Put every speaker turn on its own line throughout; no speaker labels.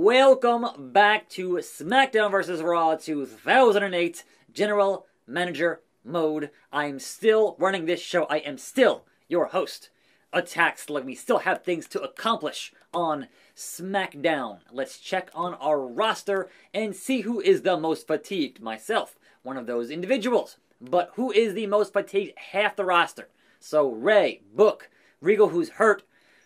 welcome back to SmackDown vs Raw 2008 General Manager Mode. I am still running this show. I am still your host, Attack Slug. We still have things to accomplish on SmackDown. Let's check on our roster and see who is the most fatigued. Myself, one of those individuals. But who is the most fatigued? Half the roster. So Ray, Book, Regal, who's hurt,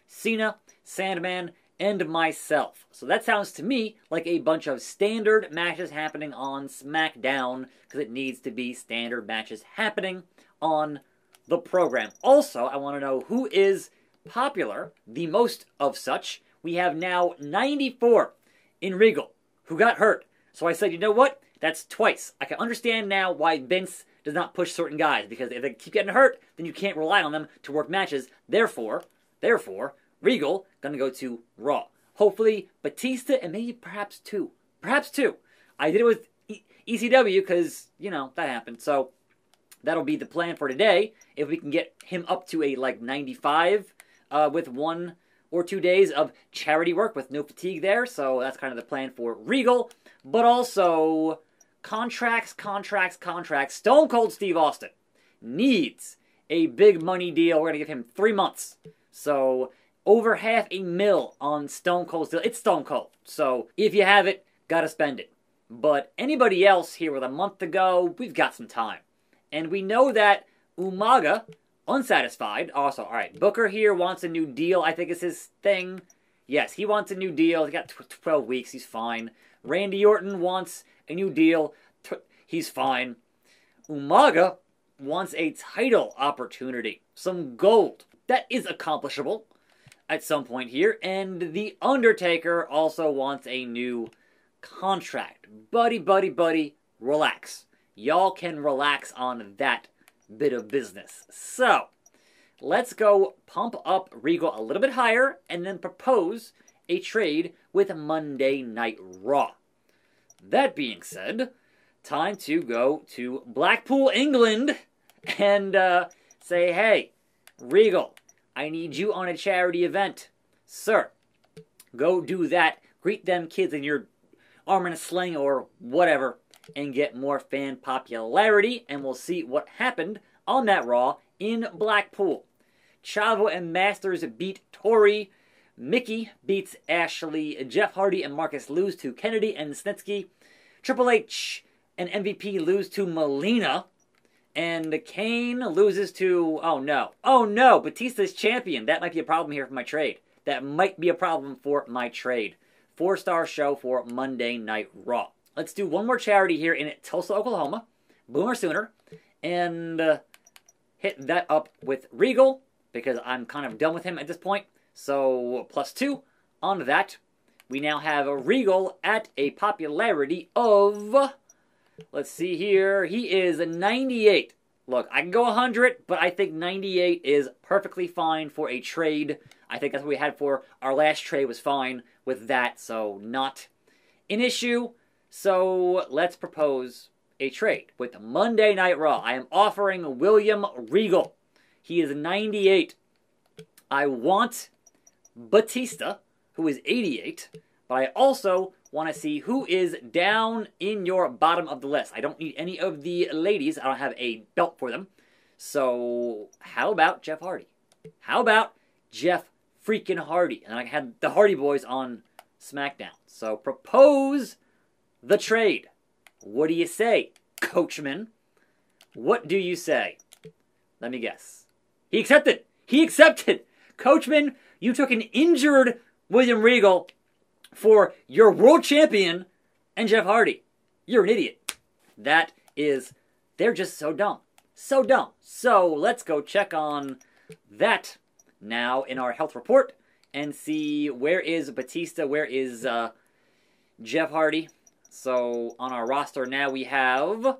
Cena, Sandman, and myself. So that sounds to me like a bunch of standard matches happening on SmackDown, because it needs to be standard matches happening on the program. Also, I want to know who is popular, the most of such. We have now 94 in Regal, who got hurt. So I said, you know what? That's twice. I can understand now why Vince does not push certain guys, because if they keep getting hurt, then you can't rely on them to work matches. Therefore, Regal gonna go to Raw. Hopefully, Batista and maybe perhaps two. Perhaps two. I did it with ECW because, you know, that happened. So that'll be the plan for today. If we can get him up to a, 95 with 1 or 2 days of charity work with no fatigue there. So that's kind of the plan for Regal. But also, contracts. Stone Cold Steve Austin needs a big money deal. We're going to give him 3 months. So over $500,000 on Stone Cold's deal. It's Stone Cold. So if you have it, gotta spend it. But anybody else here with a month to go, we've got some time. And we know that Umaga, unsatisfied. Also, alright, Booker here wants a new deal, I think is his thing. Yes, he wants a new deal. He got 12 weeks, he's fine. Randy Orton wants a new deal. He's fine. Umaga wants a title opportunity. Some gold. That is accomplishable at some point here. And The Undertaker also wants a new contract. Buddy, relax. Y'all can relax on that bit of business. So, let's go pump up Regal a little bit higher and then propose a trade with Monday Night Raw. That being said, time to go to Blackpool, England and say, hey, Regal, I need you on a charity event. Sir, go do that. Greet them kids in your arm in a sling or whatever and get more fan popularity. And we'll see what happened on that Raw in Blackpool. Chavo and Masters beat Tori. Mickey beats Ashley. Jeff Hardy and Marcus lose to Kennedy and Snitsky. Triple H and MVP lose to Melina. And Kane loses to, oh no, Batista's champion. That might be a problem here for my trade. That might be a problem for my trade. 4-star show for Monday Night Raw. Let's do one more charity here in Tulsa, Oklahoma. Boomer Sooner. And hit that up with Regal, because I'm kind of done with him at this point. So, +2 on that. We now have a Regal at a popularity of, let's see here, he is 98. Look, I can go 100, but I think 98 is perfectly fine for a trade. I think that's what we had for our last trade was fine with that, so not an issue. So let's propose a trade with Monday Night Raw. I am offering William Regal. He is 98. I want Batista, who is 88, but I also want to see who is down in your bottom of the list. I don't need any of the ladies. I don't have a belt for them. So how about Jeff Hardy? How about Jeff freaking Hardy? And I had the Hardy Boys on SmackDown. So propose the trade. What do you say, Coachman? What do you say? Let me guess. He accepted. He accepted. Coachman, you took an injured William Regal for your world champion and Jeff Hardy. You're an idiot. That is, they're just so dumb. So dumb. So let's go check on that now in our health report and see where is Batista, where is Jeff Hardy. So on our roster now we have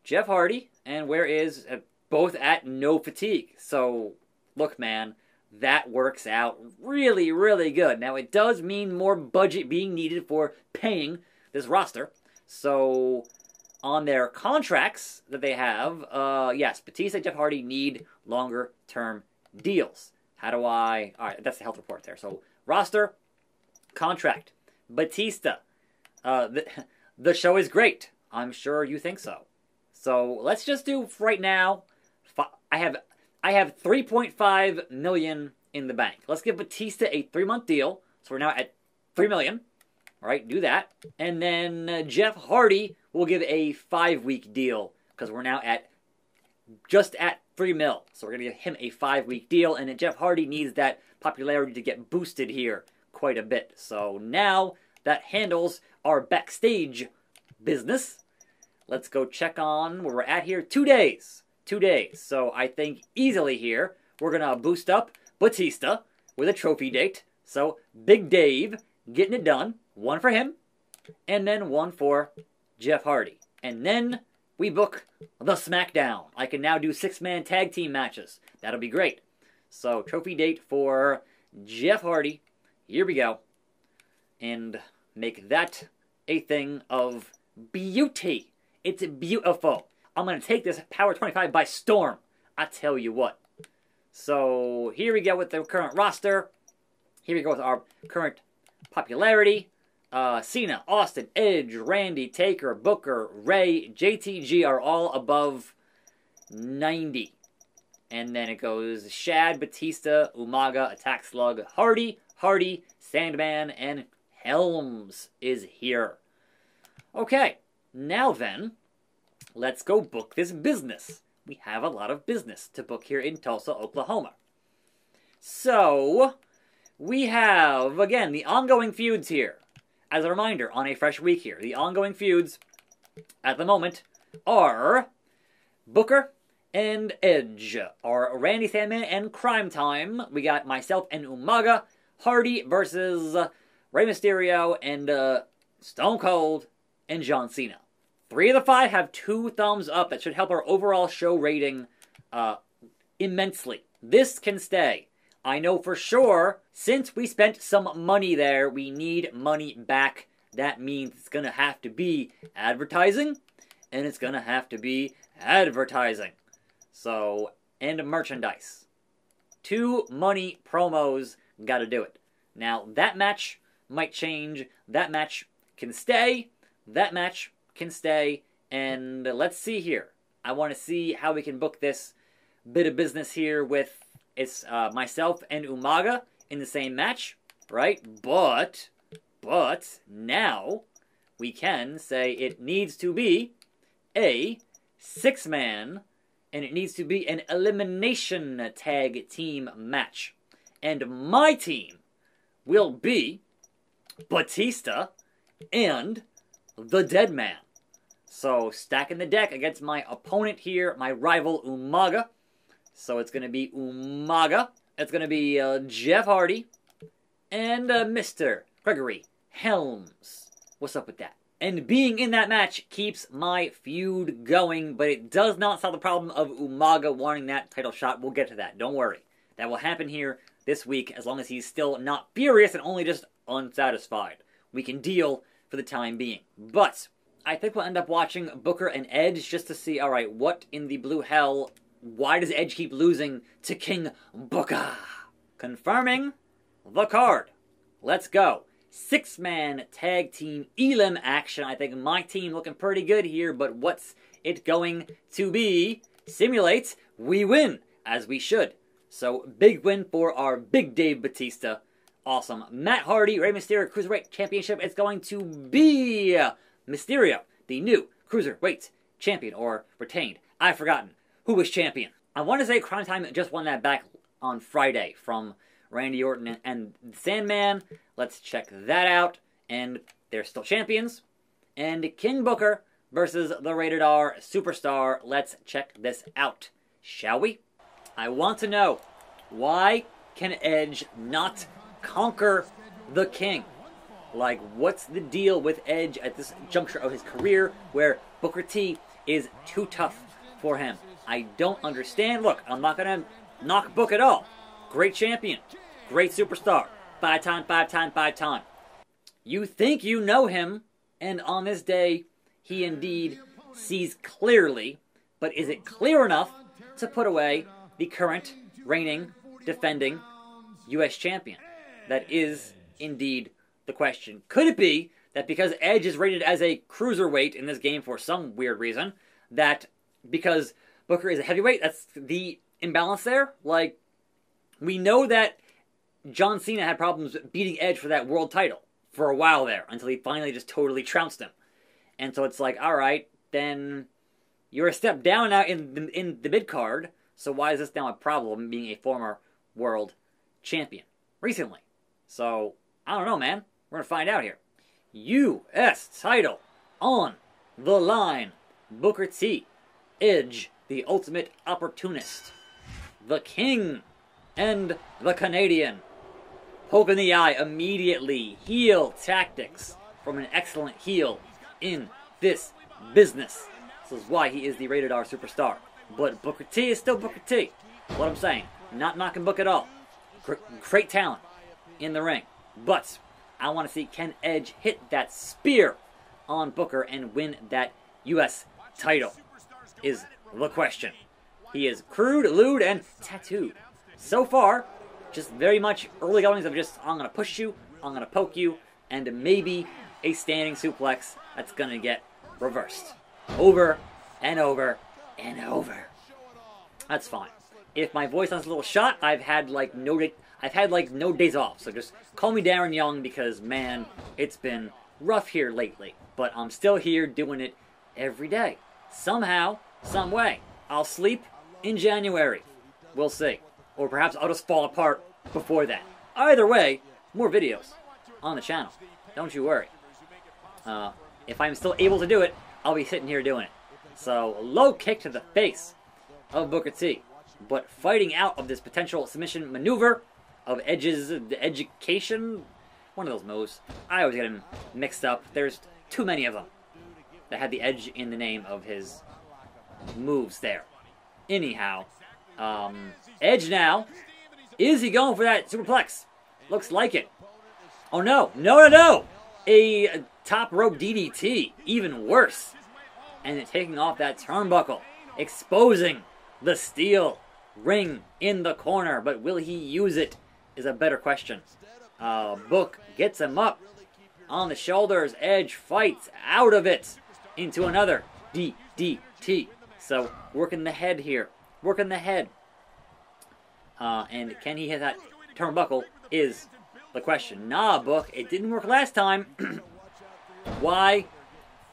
Jeff Hardy, and where is both at no fatigue. So look, man, that works out really, really good. Now, it does mean more budget being needed for paying this roster. So, on their contracts that they have, yes, Batista and Jeff Hardy need longer-term deals. How do I... All right, that's the health report there. So, roster, contract. Batista. The show is great. I'm sure you think so. So let's just do right now. I have 3.5 million in the bank. Let's give Batista a 3-month deal. So we're now at 3 million. All right, do that. And then Jeff Hardy will give a 5-week deal because we're now at just at 3 mil. So we're going to give him a 5-week deal. And then Jeff Hardy needs that popularity to get boosted here quite a bit. So now that handles our backstage business. Let's go check on where we're at here. 2 days. 2 days. So I think easily here, we're going to boost up Batista with a trophy date. So Big Dave getting it done. 1 for him. And then 1 for Jeff Hardy. And then we book the SmackDown. I can now do 6-man tag team matches. That'll be great. So trophy date for Jeff Hardy. Here we go. And make that a thing of beauty. It's beautiful. I'm going to take this Power 25 by storm. I tell you what. So here we go with the current roster. Here we go with our current popularity. Cena, Austin, Edge, Randy, Taker, Booker, Ray, JTG are all above 90. And then it goes Shad, Batista, Umaga, Attack Slug, Hardy, Sandman, and Helms is here. Okay, now then, let's go book this business. We have a lot of business to book here in Tulsa, Oklahoma. So, we have, again, the ongoing feuds here. As a reminder, on a fresh week here, the ongoing feuds at the moment are Booker and Edge, are Randy Sandman and Crime Time. We got myself and Umaga, Hardy versus Rey Mysterio and Stone Cold and John Cena. 3 of the 5 have 2 thumbs up. That should help our overall show rating immensely. This can stay. I know for sure, since we spent some money there, we need money back. That means it's going to have to be advertising, and it's going to have to be advertising. So, and merchandise. 2 money promos, got to do it. Now, that match might change. That match can stay. That match can stay. And let's see here. I want to see how we can book this bit of business here with it's myself and Umaga in the same match, right? But now we can say it needs to be a 6-man, and it needs to be an elimination tag team match. And my team will be Batista and the Dead Man. So stacking the deck against my opponent here, my rival Umaga. So it's going to be Umaga. It's going to be Jeff Hardy and Mr. Gregory Helms. What's up with that? And being in that match keeps my feud going, but it does not solve the problem of Umaga wanting that title shot. We'll get to that. Don't worry. That will happen here this week as long as he's still not furious and only just unsatisfied. We can deal for the time being. But I think we'll end up watching Booker and Edge just to see, alright, what in the blue hell, why does Edge keep losing to King Booker? Confirming the card. Let's go. 6-man tag team elim action. I think my team looking pretty good here, but what's it going to be? Simulate, we win, as we should. So, big win for our Big Dave Batista. Awesome. Matt Hardy, Rey Mysterio Cruiserweight Championship. It's going to be Mysterio, the new Cruiserweight Champion, or retained. I've forgotten who was champion. I want to say Crime Time just won that back on Friday from Randy Orton and Sandman. Let's check that out. And they're still champions. And King Booker versus the Rated R Superstar. Let's check this out, shall we? I want to know, why can Edge not conquer the King? Like, what's the deal with Edge at this juncture of his career where Booker T is too tough for him? I don't understand. Look, I'm not going to knock Book at all. Great champion. Great superstar. 5-time. You think you know him, and on this day, he indeed sees clearly, but is it clear enough to put away the current, reigning, defending U.S. champion? That is indeed the question. Could it be that because Edge is rated as a cruiserweight in this game for some weird reason, that because Booker is a heavyweight, that's the imbalance there? Like, we know that John Cena had problems beating Edge for that world title for a while there, until he finally just totally trounced him. And so it's like, alright, then you're a step down now in the mid-card, so why is this now a problem, being a former world champion recently? So, I don't know, man. We're going to find out here. U.S. title on the line. Booker T, Edge, the ultimate opportunist, the King, and the Canadian. Poke in the eye immediately. Heel tactics from an excellent heel in this business. This is why he is the rated R superstar. But Booker T is still Booker T. What I'm saying. Not knocking Book at all. Great talent in the ring. But I want to see, can Edge hit that spear on Booker and win that U.S. title? Is the question. He is crude, lewd, and tattooed. So far, just very much early goings of just, I'm going to push you, I'm going to poke you, and maybe a standing suplex that's going to get reversed. Over and over and over. That's fine. If my voice has a little shot, I've had like no days off. So just call me Darren Young because, man, it's been rough here lately. But I'm still here doing it every day. Somehow, some way. I'll sleep in January. We'll see. Or perhaps I'll just fall apart before that. Either way, more videos on the channel. Don't you worry. If I'm still able to do it, I'll be sitting here doing it. So, low kick to the face of Booker T. But fighting out of this potential submission maneuver of Edge's education. One of those moves. I always get them mixed up. There's too many of them that had the Edge in the name of his moves there. Anyhow, Edge now. Is he going for that superplex? Looks like it. Oh no. No. A top rope DDT. Even worse. And taking off that turnbuckle. Exposing the steel ring in the corner. But will he use it is a better question. Book gets him up on the shoulders. Edge fights out of it into another DDT. So working the head here. Working the head. And can he hit that turnbuckle is the question. Nah, Book. It didn't work last time. Why?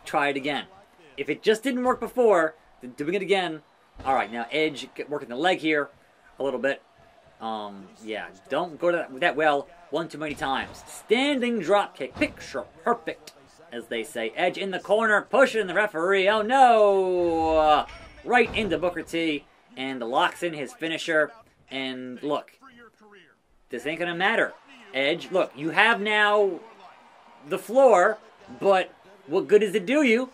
Try it again. If it just didn't work before, then doing it again. Alright, now Edge working the leg here a little bit. Yeah, don't go to that well one too many times. Standing drop kick. Picture perfect, as they say. Edge in the corner, pushing the referee. Oh no! Right into Booker T. And locks in his finisher. And look, this ain't gonna matter. Edge, look, you have now the floor, but what good does it do you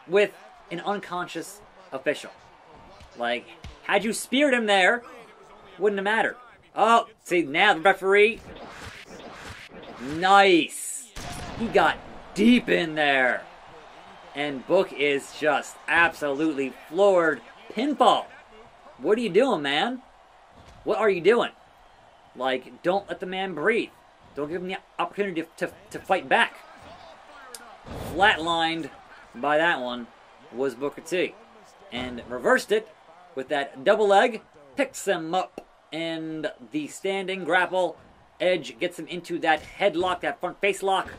with an unconscious official? Like, had you speared him there, wouldn't have mattered. Oh, see, now the referee. Nice. He got deep in there. And Book is just absolutely floored. Pinfall. What are you doing, man? What are you doing? Like, don't let the man breathe. Don't give him the opportunity to fight back. Flatlined by that one was Booker T. And reversed it with that double leg. Picks him up. And the standing grapple. Edge gets him into that headlock, that front face lock.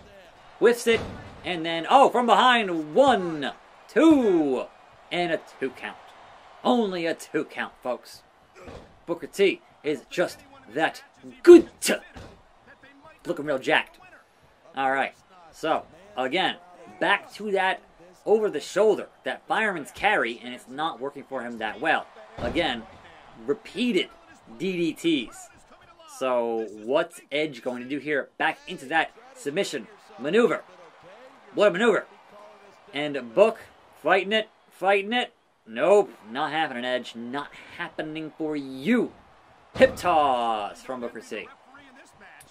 Whiffs it. And then, oh, from behind. 1, 2. And a 2 count. Only a 2 count, folks. Booker T is just that good. Looking real jacked. Alright. So, again, back to that over the shoulder. That fireman's carry, and it's not working for him that well. Again, repeated DDTs. So, what's Edge going to do here? Back into that submission maneuver. What a maneuver. And Book fighting it. Nope, not happening, Edge. Not happening for you. Hip toss from Booker T.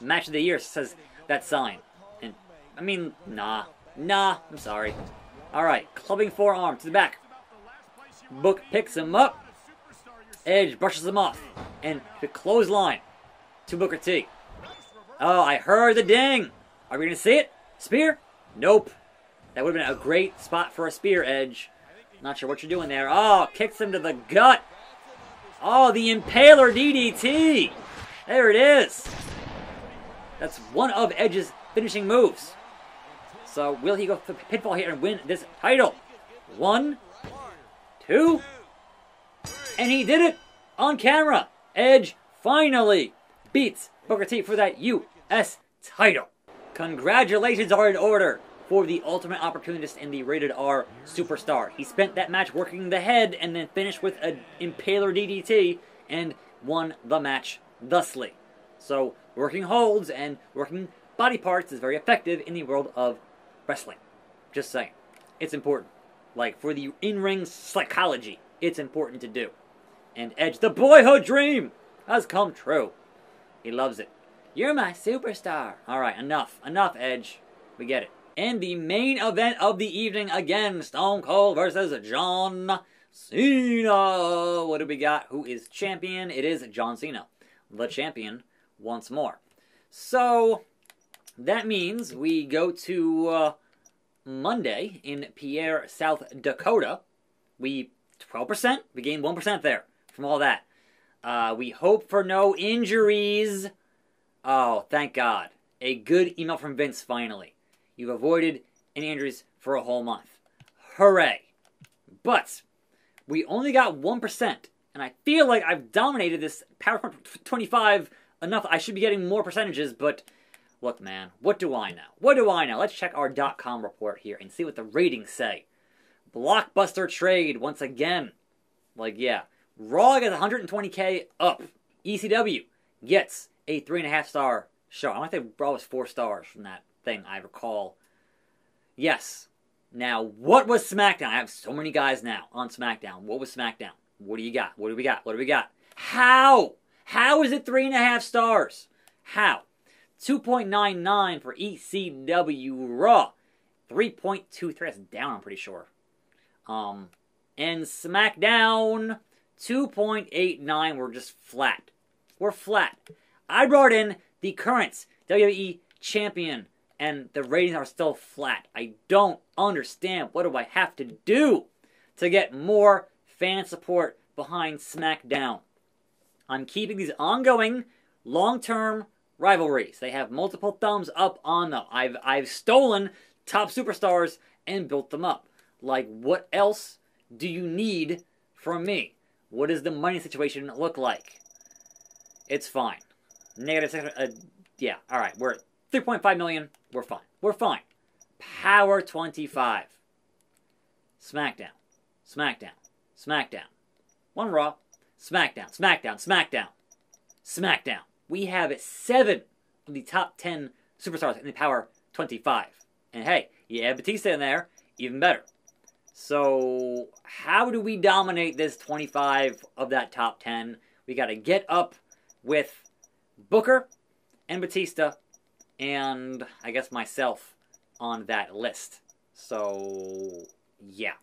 Match of the year says that sign. And, I mean, nah, I'm sorry. Alright, clubbing forearm to the back. Book picks him up. Edge brushes him off. And the clothesline to Booker T. Oh, I heard the ding. Are we going to see it? Spear? Nope. That would have been a great spot for a spear, Edge. Not sure what you're doing there. Oh, kicks him to the gut. Oh, the Impaler DDT. There it is. That's one of Edge's finishing moves. So, will he go for pinfall here and win this title? 1, 2, and he did it on camera. Edge finally beats Booker T for that U.S. title. Congratulations are in order for the Ultimate Opportunist and the Rated R Superstar. He spent that match working the head and then finished with an Impaler DDT and won the match thusly. So, working holds and working body parts is very effective in the world of wrestling. Just saying. It's important. Like, for the in-ring psychology, it's important to do. And Edge, the boyhood dream, has come true. He loves it. You're my superstar. Alright, enough. Enough, Edge. We get it. And the main event of the evening, again, Stone Cold versus John Cena. What do we got? Who is champion? It is John Cena, the champion, once more. So, that means we go to Monday in Pierre, South Dakota. 12%, we gained 1% there from all that. We hope for no injuries. Oh, thank God. A good email from Vince, finally. You've avoided any injuries for a whole month. Hooray. But, we only got 1%, and I feel like I've dominated this Power 25 enough. I should be getting more percentages, but look, man, what do I know? What do I know? Let's check our .com report here and see what the ratings say. Blockbuster trade, once again. Like, yeah. Raw gets 120K up. ECW gets a 3.5 star show. I want to say Raw was 4 stars from that thing, I recall. Yes. Now, what was SmackDown? I have so many guys now on SmackDown. What was SmackDown? What do you got? What do we got? What do we got? How? How is it 3.5 stars? How? 2.99 for ECW Raw. 3.23. That's down, I'm pretty sure. And SmackDown, 2.89. We're just flat. We're flat. I brought in the current WWE champion, and the ratings are still flat. I don't understand. What do I have to do to get more fan support behind SmackDown? I'm keeping these ongoing, long-term rivalries. They have multiple thumbs up on them. I've stolen top superstars and built them up. Like, what else do you need from me? What does the money situation look like? It's fine. Negative, yeah, alright, we're at 3.5 million. We're fine. We're fine. Power 25. SmackDown. SmackDown. SmackDown. One Raw. SmackDown. SmackDown. SmackDown. SmackDown. We have 7 of the top 10 superstars in the Power 25. And hey, you add Batista in there, even better. So, how do we dominate this 25 of that top 10? We got to get up with Booker and Batista and, I guess, myself on that list. So, yeah.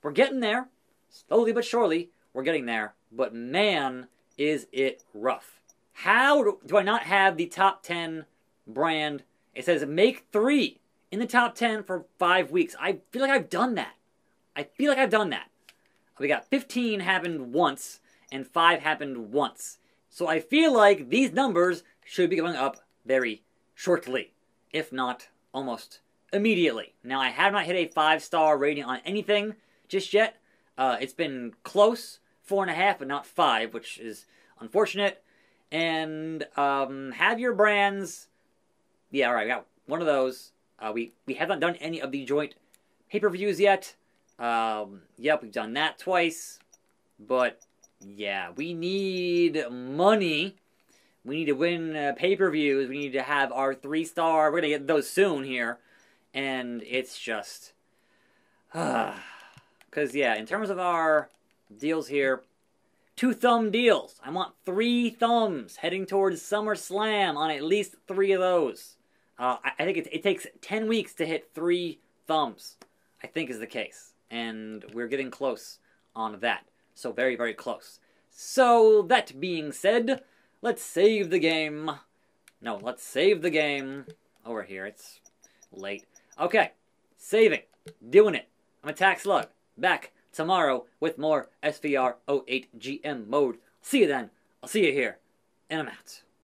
We're getting there. Slowly but surely, we're getting there. But man, is it rough. How do I not have the top 10 brand? It says make 3 in the top 10 for 5 weeks. I feel like I've done that. I feel like I've done that. We got 15 happened once, and 5 happened once. So I feel like these numbers should be going up very shortly, if not almost immediately. Now, I have not hit a 5-star rating on anything just yet. It's been close, 4.5, but not 5, which is unfortunate. And have your brands. Yeah, all right, we got one of those. We have not done any of the joint pay-per-views yet. Yep, we've done that twice. But yeah, we need money. We need to win pay-per-views. We need to have our 3-star. We're gonna get those soon here, and it's just, because yeah, in terms of our deals here, 2-thumb deals. I want 3 thumbs heading towards SummerSlam on at least 3 of those. I think it takes 10 weeks to hit 3 thumbs, I think is the case. And we're getting close on that. So very, very close. So, that being said, let's save the game. No, let's save the game. over here. It's late. Okay, saving, doing it. I'm Attack Slug. Back tomorrow with more SVR 08 GM mode. See you then. I'll see you here, and I'm out.